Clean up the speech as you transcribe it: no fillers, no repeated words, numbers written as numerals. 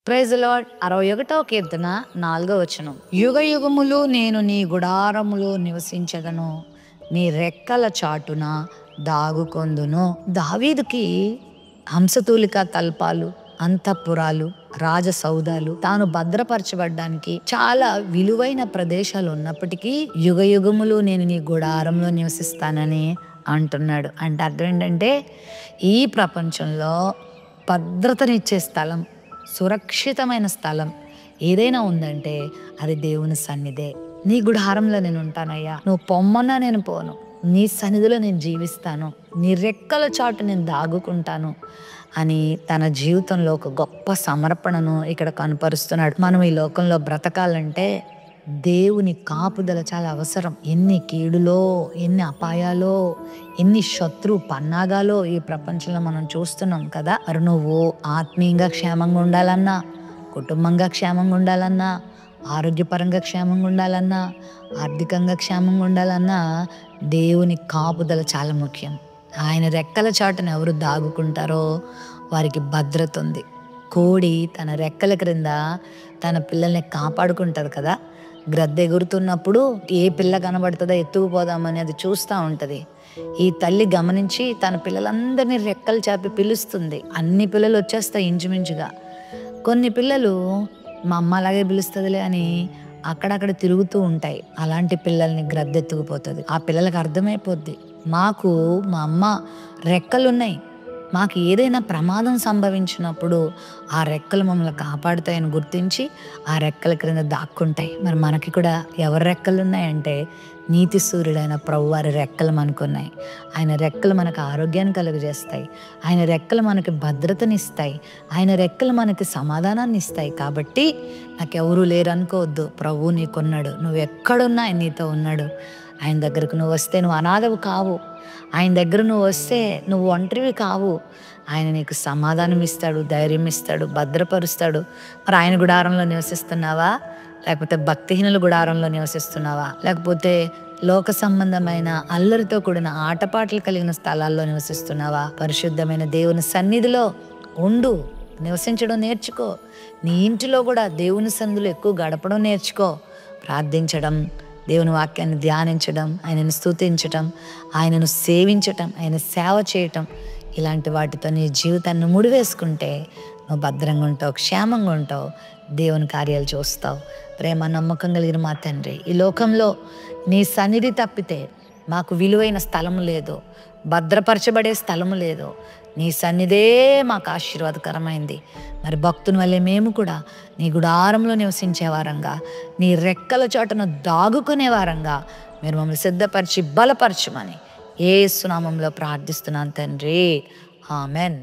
Praise the lord. 61వ కీర్తన 4వ వచనం. యుగయుగములు నేను నీ గుడారములో నివసించదను, నీ రెక్కల చాటున దాగుకొందును. దావీదుకి హంసతూలిక తల్పాలు, అంతఃపురాలు, రాజసౌధాలు తాను భద్రపరచబడ్డానికి చాలా విలువైన ప్రదేశాలు ఉన్నప్పటికీ యుగయుగములు నేను నీ గుడారంలో నివసిస్తానని అంటున్నాడు. అంటే అర్థం ఏంటంటే ఈ ప్రపంచంలో భద్రతనిచ్చే స్థలం, సురక్షితమైన స్థలం ఏదైనా ఉందంటే అది దేవుని సన్నిధే. నీ గుడారంలో నేను ఉంటానయ్యా, నువ్వు పొమ్మన్నా నేను పోను, నీ సన్నిధిలో నేను జీవిస్తాను, నీ రెక్కల చాటు నేను దాగుకుంటాను అని తన జీవితంలో ఒక గొప్ప సమర్పణను ఇక్కడ కనపరుస్తున్నాడు. మనం ఈ లోకంలో బ్రతకాలంటే దేవుని కాపుదల చాలా అవసరం. ఎన్ని కీడులో, ఎన్ని అపాయాలో, ఎన్ని శత్రు పన్నాగాలో ఈ ప్రపంచంలో మనం చూస్తున్నాం కదా. మరి నువ్వు ఆత్మీయంగా క్షేమంగా ఉండాలన్నా, కుటుంబంగా క్షేమంగా ఉండాలన్నా, ఆరోగ్యపరంగా క్షేమంగా ఉండాలన్నా, ఆర్థికంగా క్షేమంగా ఉండాలన్నా దేవుని కాపుదల చాలా ముఖ్యం. ఆయన రెక్కల చాటున ఎవరు దాగుకుంటారో వారికి భద్రత ఉంది. కోడి తన రెక్కల క్రింద తన పిల్లల్ని కాపాడుకుంటుంది కదా. గ్రద్ద ఎగురుతున్నప్పుడు ఏ పిల్ల కనబడుతుందో ఎత్తుకుపోదామని అది చూస్తూ ఉంటుంది. ఈ తల్లి గమనించి తన పిల్లలందరినీ రెక్కలు చాపి పిలుస్తుంది. అన్ని పిల్లలు వచ్చేస్తాయి ఇంచుమించుగా. కొన్ని పిల్లలు మా అమ్మ అలాగే పిలుస్తుందిలే అని అక్కడక్కడ తిరుగుతూ ఉంటాయి. అలాంటి పిల్లల్ని గ్రద్ద ఎత్తుకుపోతుంది. ఆ పిల్లలకు అర్థమైపోద్ది, మాకు మా అమ్మ రెక్కలున్నాయి, మాకు ఏదైనా ప్రమాదం సంభవించినప్పుడు ఆ రెక్కలు మమ్మల్ని కాపాడుతాయని గుర్తించి ఆ రెక్కల క్రింద దాక్కుంటాయి. మరి మనకి కూడా ఎవరి రెక్కలు ఉన్నాయంటే నీతి సూర్యుడైన ప్రభువారి రెక్కలు మనకున్నాయి. ఆయన రెక్కలు మనకు ఆరోగ్యాన్ని కలుగజేస్తాయి, ఆయన రెక్కలు మనకి భద్రతనిస్తాయి, ఆయన రెక్కలు మనకి సమాధానాన్ని ఇస్తాయి. కాబట్టి నాకెవరూ లేరు అనుకోవద్దు, ప్రభువు నీకున్నాడు. నువ్వు ఎక్కడున్నా ఆయన నీతో ఉన్నాడు. ఆయన దగ్గరకు నువ్వు వస్తే నువ్వు అనాథవు కావు, ఆయన దగ్గర నువ్వు వస్తే నువ్వు ఒంటరివి కావు. ఆయన నీకు సమాధానం ఇస్తాడు, ధైర్యం ఇస్తాడు, భద్రపరుస్తాడు. మరి ఆయన గుడారంలో నివసిస్తున్నావా, లేకపోతే భక్తిహీనుల గుడారంలో నివసిస్తున్నావా, లేకపోతే లోక సంబంధమైన అల్లరితో కూడిన ఆటపాటలు కలిగిన స్థలాల్లో నివసిస్తున్నావా? పరిశుద్ధమైన దేవుని సన్నిధిలో ఉండు, నివసించడం నేర్చుకో. నీ ఇంటిలో కూడా దేవుని సన్నిధిలో ఎక్కువ గడపడం నేర్చుకో. ప్రార్థించడం, దేవుని వాక్యాన్ని ధ్యానించడం, ఆయనను స్తుతించటం, ఆయనను సేవించటం, ఆయన సేవ చేయటం, ఇలాంటి వాటితో నీ జీవితాన్ని ముడివేసుకుంటే నువ్వు భద్రంగా ఉంటావు, క్షేమంగా ఉంటావు, దేవుని కార్యాలు చూస్తావు. ప్రేమ నమ్మకం కలిగిన మా తండ్రి, ఈ లోకంలో నీ సన్నిధి తప్పితే మాకు విలువైన స్థలము లేదు, భద్రపరచబడే స్థలము లేదు. నీ సన్నిధే మాకు ఆశీర్వాదకరమైంది. మరి భక్తుని వల్లే మేము కూడా నీ గుడారంలో నివసించే వారంగా, నీ రెక్కల చాటున దాగుకునే వారంగా మీరు మమ్మల్ని సిద్ధపరిచి బలపరచమని యేసు నామములో ప్రార్థిస్తున్నాను తండ్రి. ఆమెన్.